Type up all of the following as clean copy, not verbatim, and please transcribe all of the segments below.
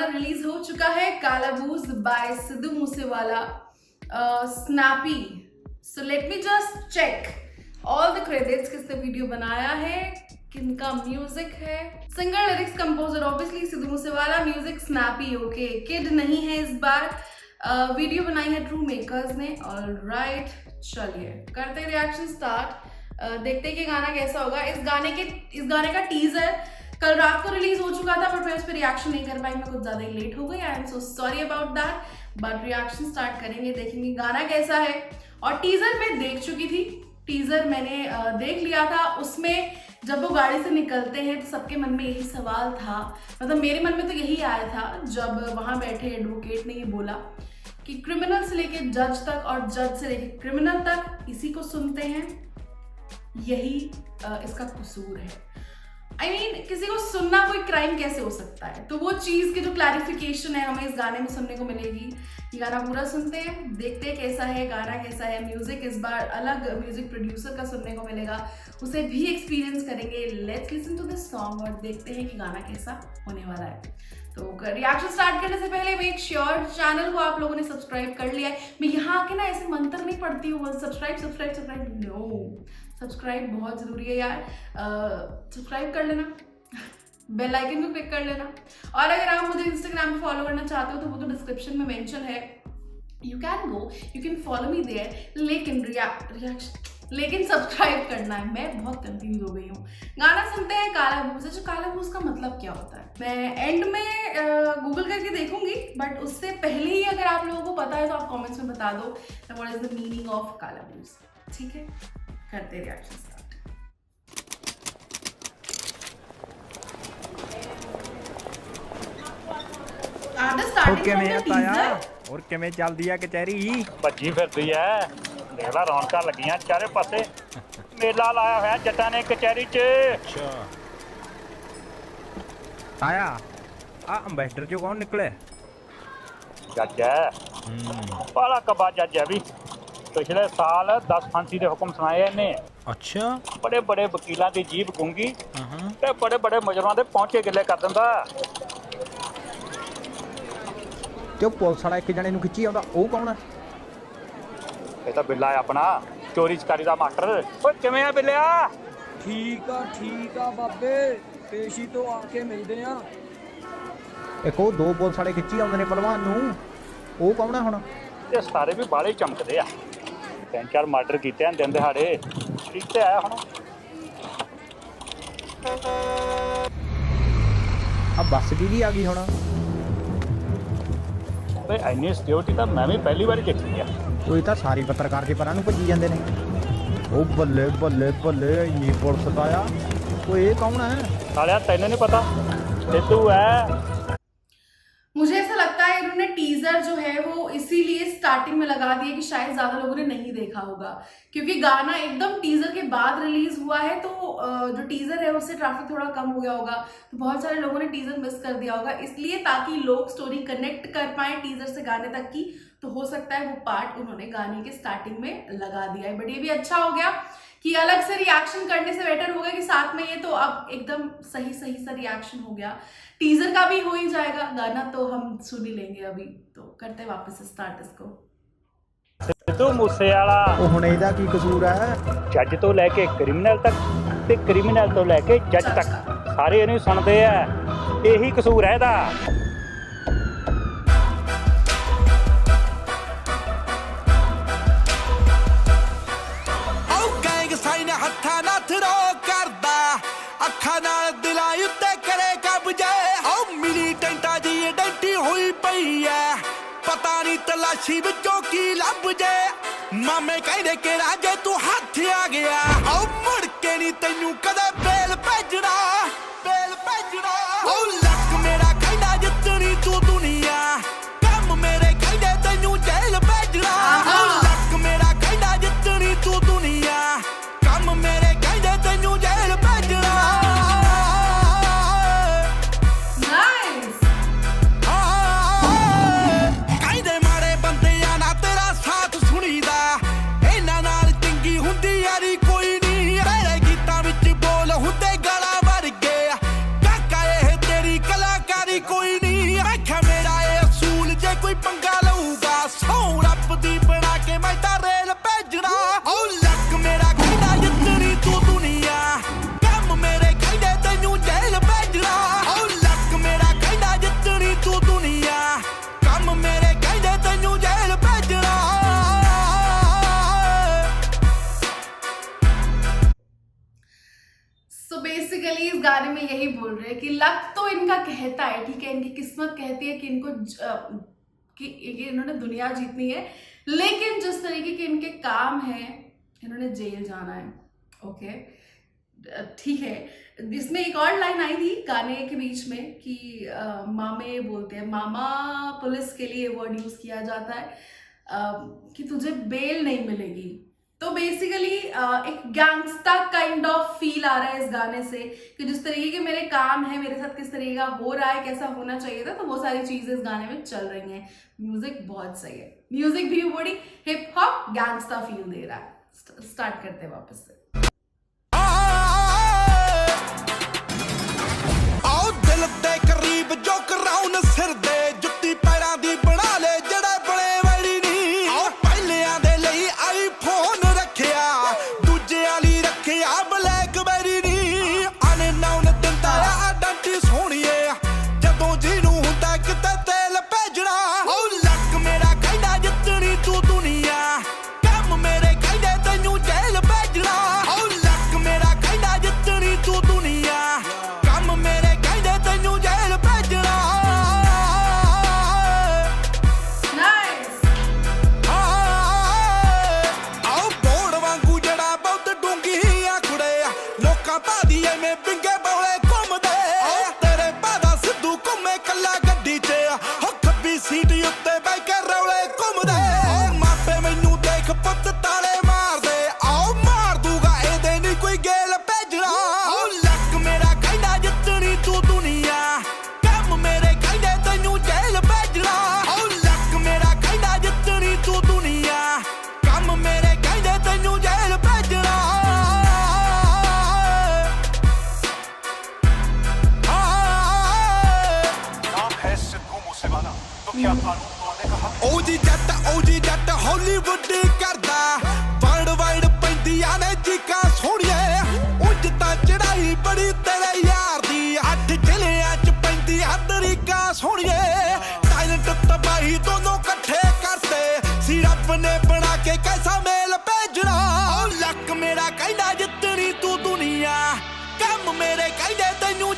गाना रिलीज हो चुका है काला booze by Sidhu Moosewala Snappy. So let me just check all the credits, किसने वीडियो बनाया है, किनका म्यूजिक है। Singer lyrics composer obviously Sidhu Moosewala, music Snappy. Okay, kid नहीं है इस बार। वीडियो बनाई है ट्रू मेकर्स ने। ऑलराइट, चलिए करते रिएक्शन स्टार्ट। देखते हैं कि गाना कैसा होगा। इस गाने का टीजर कल रात को रिलीज हो चुका था, बट मैं उस पर रिएक्शन नहीं कर पाई, मैं कुछ ज्यादा ही लेट हो गई। I am so sorry about that, but reaction start करेंगे, देखेंगे गाना कैसा है। और टीजर मैं देख चुकी थी, टीजर मैंने देख लिया था। उसमें जब वो गाड़ी से निकलते हैं तो सबके मन में यही सवाल था, मतलब मेरे मन में तो यही आया था जब वहां बैठे एडवोकेट ने ये बोला कि क्रिमिनल से लेके जज तक और जज से लेके क्रिमिनल तक इसी को सुनते हैं, यही इसका कसूर है। आई मीन किसी को सुनना कोई क्राइम कैसे हो सकता है, तो वो चीज़ की जो क्लैरिफिकेशन है हमें इस गाने में सुनने को मिलेगी। ये गाना पूरा सुनते हैं, देखते हैं कैसा है, गाना कैसा है। म्यूजिक इस बार अलग म्यूजिक प्रोड्यूसर का सुनने को मिलेगा, उसे भी एक्सपीरियंस करेंगे। Let's listen to this song और देखते हैं कि गाना कैसा होने वाला है। तो रिएक्शन स्टार्ट करने से पहले मेक श्योर चैनल को आप लोगों ने सब्सक्राइब कर लिया है। मैं यहाँ आके ना ऐसे मंत्र नहीं पढ़ती हूँ subscribe subscribe subscribe, no, subscribe बहुत ज़रूरी है यार। सब्सक्राइब कर लेना, बेल आइकन को क्लिक कर लेना। और अगर आप मुझे इंस्टाग्राम पे फॉलो करना चाहते हो तो वो तो डिस्क्रिप्शन में मेंशन है, you can go, you can follow me there. लेकिन सब्सक्राइब करना है। मैं बहुत कंफ्यूज हो गई हूँ। गाना सुनते हैं काला बूज। अच्छा, काला बूज का मतलब क्या होता है मैं एंड में गूगल करके देखूंगी, बट उससे पहले ही अगर आप लोगों को पता है तो आप कमेंट्स में बता दो what is the meaning of काला बूज। ठीक है, करते रिएक्शन स्टार्ट। और किवें चलदी है कचहरी? भज्जी फिरदी है, देख ला रौनकां लगियां चारे पासे। मेला लाया होया जट्टां ने कचहरी च। अच्छा आया आ अंबेसडर चो कौन निकले? जज है, बड़ा कबा जज है भी। पिछले साल 10 फांसी के हुक्म सुनाए इन्हें। अच्छा, बड़े बड़े वकीलों की जीभ गूंगी ते बड़े बड़े मुजरमां दे पहुंचे गिले कर दिंदा। ते पुलिस वाला एक जने नूं खिच्ची आउंदा, ਉਹ कौन है? ये तो बिल्ला है अपना, चोरी चकारी दा मास्टर। ओए किवें आ बिल्लिया? ठीक आ बाबे, पेशी तो आके मिलते हैं। एक ਉਹ ਦੋ ਪੁਲਿਸ ਵਾਲੇ ਖਿੱਚੀ ਆਉਂਦੇ ਨੇ ਪਹਿਲਵਾਨ ਨੂੰ, ਉਹ ਕੌਣ ਹੈ ਹੁਣ? ये सारे भी बाले चमकदे आ। 3-4 मर्डर कीते हैं दिन दिहाड़े, ठीक आया हुण। ਆ ਬੱਸ ਦੀ ਆ ਗਈ ਹੁਣ। ਇੰਨੀ ਸਿਕਿਉਰਿਟੀ ਤਾਂ ਮੈਂ ਵੀ ਪਹਿਲੀ ਵਾਰੀ ਦੇਖੀ ਆ। ਕੋਈ ਤਾਂ ਸਾਰੀ ਪੱਤਰਕਾਰ ਦੇ ਪਰਾਂ ਨੂੰ ਭੱਜੀ ਜਾਂਦੇ ਨੇ। ਉਹ ਬੱਲੇ ਬੱਲੇ ਬੱਲੇ, ਇੰਨੀ ਪੁਲਿਸ ਦਾ ਆ। ਉਹ ਇਹ ਕੌਣ ਹੈ? सालिया तैनूं नहीं पता, सिद्धू है। मुझे ऐसा लगता है इन्होंने टीजर जो है वो इसीलिए स्टार्टिंग में लगा दिया कि शायद ज्यादा लोगों ने नहीं देखा होगा, क्योंकि गाना एकदम टीजर के बाद रिलीज हुआ है, तो जो टीजर है उससे ट्रैफिक थोड़ा कम हो गया होगा, तो बहुत सारे लोगों ने टीजर मिस कर दिया होगा। इसलिए ताकि लोग स्टोरी कनेक्ट कर पाए टीजर से गाने तक की, तो हो सकता है वो पार्ट उन्होंने गाने के स्टार्टिंग में लगा दिया है। बट ये भी अच्छा हो गया कि अलग से रिएक्शन करने से बेटर होगा कि साथ में ये तो अब एकदम सही सा रिएक्शन हो गया। टीजर का भी हो ही जाएगा, गाना तो हम सुन ही लेंगे अभी। तो करते वापस स्टार्ट इसको। सिद्धू मूसेवाला ਉਹ ਹੁਣ ਇਹਦਾ ਕੀ ਕਸੂਰ ਹੈ? जज तो लैके क्रिमिनल तक ते क्रिमिनल तो लैके जज तक सारे इन्हें सुनते हैं, यही कसूर है ਇਹਦਾ। ਹੱਥਾਂ ਨਾਲ ਥਰੋ ਕਰਦਾ, ਅੱਖਾਂ ਨਾਲ ਦਿਲਾਂ ਉੱਤੇ ਕਰੇ ਕਬਜ਼ੇ। ਓ ਮਿਲੀ ਟੈਂਟਾ ਦੀ ਡੈਂਟੀ ਹੋਈ ਪਈ ਐ, ਪਤਾ ਨਹੀਂ ਤਲਾਸ਼ੀ ਵਿੱਚੋਂ ਕੀ ਲੱਭ ਜੇ। ਮਾਮੇ ਕਹਿੰਦੇ ਕਿ ਰਾਜੇ ਤੂੰ ਹੱਥ ਆ ਗਿਆ, ਓ ਮੁੜ ਕੇ ਨਹੀਂ ਤੈਨੂੰ ਕਦੇ ਬੇਲ ਭੇਜਣਾ, ਬੇਲ ਭੇਜਣਾ। ਓ ਲੱਕ ਮੇਰਾ ਕਹਿੰਦਾ ਜਿੱਤਣੀ ਤੂੰ ਦੁਨੀਆ, ਕੰਮ ਮੇਰੇ ਕਹਿੰਦੇ ਤੈਨੂੰ ਜੇਲ੍ਹ ਭੇਜਣਾ। ਓ ਲੱਕ ਮੇਰਾ ਕਹਿੰਦਾ ਜਿੱਤਣੀ ਤੂੰ ਦੁਨੀਆ, मेरे कहदे तैनू जेल भेजना। नाइस। कहदे माड़े बंदियां ना तेरा साथ सुनीदा, इन्हां नाल चंगी हुंदी यारी कोई नहीं। तेरे गीतां विच बोल हुंदे गला वर्गे, काका इह तेरी यही बोल रहे हैं कि लक तो इनका कहता है, ठीक है, इनकी किस्मत कहती है कि इनको कि इन्होंने दुनिया जीतनी है, लेकिन जिस तरीके के इनके काम हैं इन्होंने जेल जाना है। ओके, ठीक है। इसमें एक और लाइन आई थी गाने के बीच में कि मामे बोलते हैं, मामा पुलिस के लिए वर्ड यूज किया जाता है कि तुझे बेल नहीं मिलेगी। तो बेसिकली एक गैंगस्टा काइंड ऑफ फील आ रहा है इस गाने से कि जिस तरीके के मेरे काम है, मेरे साथ किस तरीके का हो रहा है, कैसा होना चाहिए था, तो वो सारी चीजें इस गाने में चल रही हैं। म्यूजिक बहुत सही है, म्यूजिक भी बड़ी हिप हॉप गैंगस्टा फील दे रहा है। स्टार्ट करते हैं वापस से। आओ दिल दे करीब जो कराउन सिर दे जुत्ती पैरां दी बना ले जड़े बड़े वैरी नी। आओ पहलियां दे लई आईफोन रखिया, दूजे वाली रखिया ब्लैकबेरी नी। अननोन दिंदा आइडेंटी सोहणीए जदों जीनू हुंदा किते तेल भेजना। ओ लक मेरा कहंदा जितनी तू दुनिया, कम मेरे कहंदे तैनू जेल भेजना। ओ लक मेरा कहंदा जितनी तू दुनिया, कम मेरे कहंदे तैनू जेल भेजना। नाइस। आओ बोड़ वांगू जड़ा बहुत डूंगी आखड़े, लोकां भादी एवें पिंगे बौले घुमदे। आओ तेरे भादा सिद्धू घुमे कल्ला गड्डी च, हो खब्बी सीट उत्ते बैठ के रौले घुमदे। आओ मापे मैनू देख पुੱਤ ताले मारदे, आओ मार दूगा एदे नी कोई गेल भेजना। आओ लक मेरा कहंदा जितनी तू दुनिया, कम मेरे कहंदे तैनू जेल भेजना। आओ लक मेरा कहंदा जितनी तू दुनिया, कम मेरे कहंदे तैनू जेल भेजना। नाम है सिद्धू मूसेवाला, तो क्या कानून तोड़ने का हक? ओ जी जट हॉलीवुड करदा, वर्ल्ड वाइड पैंदियां ने चीकां सोहणीए। ਉਂਝ ਤਾਂ ਚੜਾਈ ਬੜੀ ਤੇਰੇ ਯਾਰ ਦੀ, 8 ਜ਼ਿਲ੍ਹਿਆਂ ਚ ਪੈਂਦੀਆਂ ਤਰੀਕਾਂ ਸੋਹਣੀਏ। ਟੈਲੈਂਟ ਤਬਾਹੀ ਦੋਨੋਂ ਇਕੱਠੇ ਕਰਤੇ ਸੀ ਰੱਬ ਨੇ ਬਣਾ ਕੇ, ਕੈਸਾ ਮੇਲ ਭੇਜਣਾ। ਓ ਲੱਕ ਮੇਰਾ ਕਹਿੰਦਾ ਜਿੱਤਣੀ ਤੂੰ ਦੁਨੀਆ, ਕੰਮ ਮੇਰੇ ਕਹਿੰਦੇ ਤੈਨੂੰ।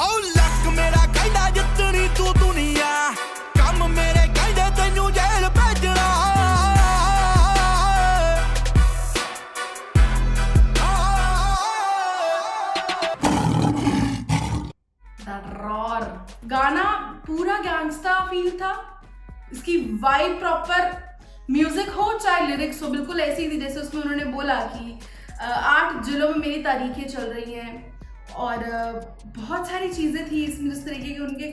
ਓ ਲੱਕ ਮੇਰਾ ਕਹਿੰਦਾ ਜਿੱਤਣੀ ਤੂੰ ਦੁਨੀਆ, ਕੰਮ ਮੇਰੇ ਕਹਿੰਦੇ ਤੈਨੂੰ ਜੇਲ ਭੇਜਣਾ। रॉर गाना पूरा गैंगस्टा फील था, इसकी वाइब प्रॉपर, म्यूजिक हो चाहे लिरिक्स हो बिल्कुल ऐसी थी जैसे उसमें उन्होंने बोला कि 8 जिलों में मेरी तारीखें चल रही हैं, और बहुत सारी चीजें थी इसमें जिस तरीके के उनके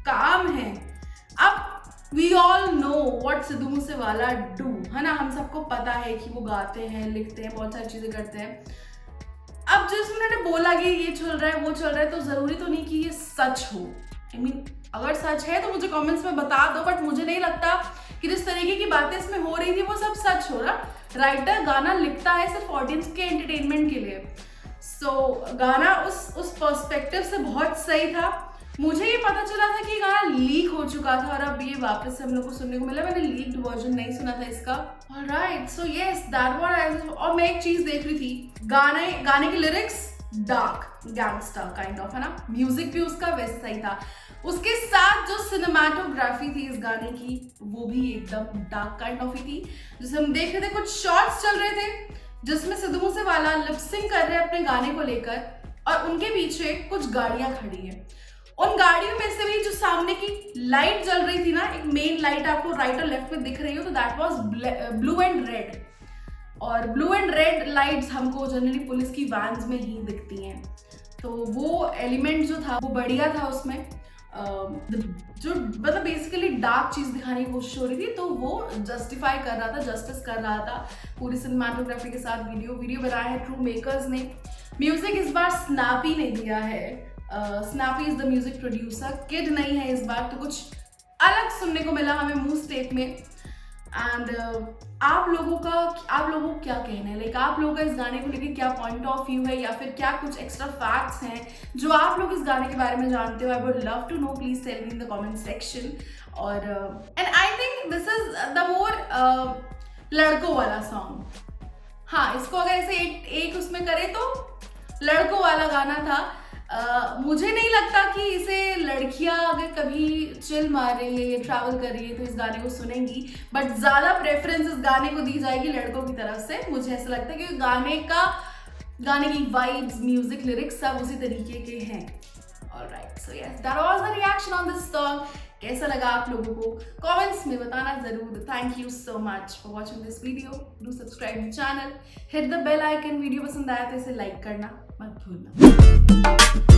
काम हैं। अब we all know what Sidhu Moosewala do, है ना, हम सबको पता है कि वो गाते हैं, लिखते हैं, बहुत सारी चीजें करते हैं। अब जिस उन्होंने बोला कि ये चल रहा है वो चल रहा है, तो जरूरी तो नहीं कि ये सच हो। आई मीन अगर सच है तो मुझे कमेंट्स में बता दो, बट मुझे नहीं लगता कि जिस तरीके की बातें इसमें हो रही थी वो सब सच हो रहा। राइटर गाना लिखता है सिर्फ ऑडियंस के एंटरटेनमेंट के लिए, सो गाना उस पर्सपेक्टिव से बहुत सही था। मुझे ये पता चला था कि गाना लीक हो चुका था और अब ये वापस से हम लोग को सुनने को मिला। मैंने लीक्ड वर्जन नहीं सुना था इसका। Alright, so yes that what I was. और मैं एक चीज देख रही थी, गाने की lyrics dark gangster kind of, है ना, म्यूजिक भी उसका वैसा ही था। उसके साथ जो सिनेमाटोग्राफी थी इस गाने की वो भी एकदम डार्क काइंड ऑफ ही थी। जैसे हम देख रहे थे कुछ शॉट्स चल रहे थे जिसमें सिद्धू मूसेवाला लिपसिंग कर रहे हैं अपने गाने को लेकर, और उनके पीछे कुछ गाड़ियां खड़ी हैं। उन गाड़ियों में से भी जो सामने की लाइट जल रही थी ना, एक मेन लाइट आपको राइट और लेफ्ट में दिख रही हो, तो that was blue and red. और ब्लू एंड रेड लाइट्स हमको जनरली पुलिस की वैन्स में ही दिखती हैं, तो वो एलिमेंट जो था वो बढ़िया था उसमें। जो मतलब बेसिकली डार्क चीज दिखाने की कोशिश हो रही थी, तो वो जस्टिफाई कर रहा था, जस्टिस कर रहा था पूरी सिनेमाटोग्राफी के साथ। वीडियो बनाया है ट्रू मेकर्स ने। म्यूजिक इस बार स्नैपी ने दिया है, snappy is the music producer. Kid नहीं है इस बार, तो कुछ अलग सुनने को मिला हमें मूव स्टेप में। एंड आप लोगों को क्या कहना है, लाइक आप लोगों का इस गाने को लेकर क्या पॉइंट ऑफ व्यू है, या फिर क्या कुछ एक्स्ट्रा फैक्ट्स हैं जो आप लोग इस गाने के बारे में जानते हो? I would love to know, please tell me in the comment section. और and I think this is the more लड़कों वाला सॉन्ग। हाँ, इसको अगर ऐसे एक उसमें करे तो लड़कों वाला गाना था। मुझे नहीं लगता कि इसे लड़कियां अगर कभी चिल मार रही है या ट्रैवल कर रही है तो इस गाने को सुनेंगी, बट ज़्यादा प्रेफरेंस इस गाने को दी जाएगी लड़कों की तरफ से। मुझे ऐसा लगता है कि गाने की वाइब्स, म्यूजिक, लिरिक्स सब उसी तरीके के हैं। Alright, so yes, that was the reaction on this song. कैसा लगा आप लोगों को कमेंट्स में बताना जरूर। Thank you so much for watching this video. Do subscribe the channel, hit the bell icon. Video पसंद आया तो इसे लाइक करना मत भूलना।